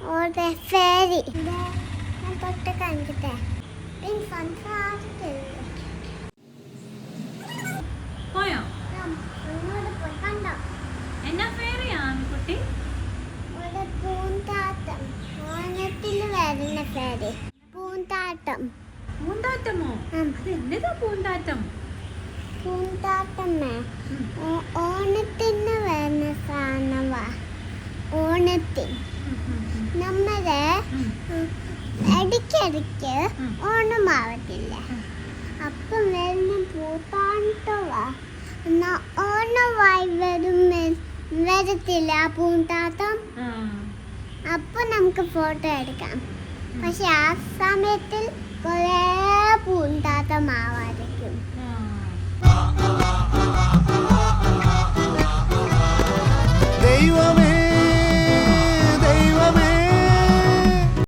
ഓടെ ഫേരി ഞാൻ തൊട്ട് കണ്ടിട്ടേ പിന്നെ സൺഫ്ലവർ പോയോ? അങ്ങോട്ട് പോയി കണ്ടോ? എന്നാ ഫേറിയാണ് കുട്ടി? ഒരു പൂന്താട്ടം ഓണത്തിൽ വരുന്ന ഫേരി പൂന്താട്ടം. പൂന്താറ്റമോ? അത് എന്നതാ പൂന്താറ്റം? പൂന്താട്ടമ്മേ ഓണത്തിന് വരുന്ന സാധനമാ. ഓണത്തിന് നമ്മള് ഇടയ്ക്കിടയ്ക്ക് ഓണമാവത്തില്ല, അപ്പം വരുന്ന പൂത്താട്ടവാ. എന്നാ ഓണമായി വരത്തില്ല ആ പൂന്താട്ടം. അപ്പൊ നമുക്ക് ഫോട്ടോ എടുക്കാം. പക്ഷെ ആ സമയത്തിൽ കുറേ പൂന്താട്ടമാവായിരിക്കും.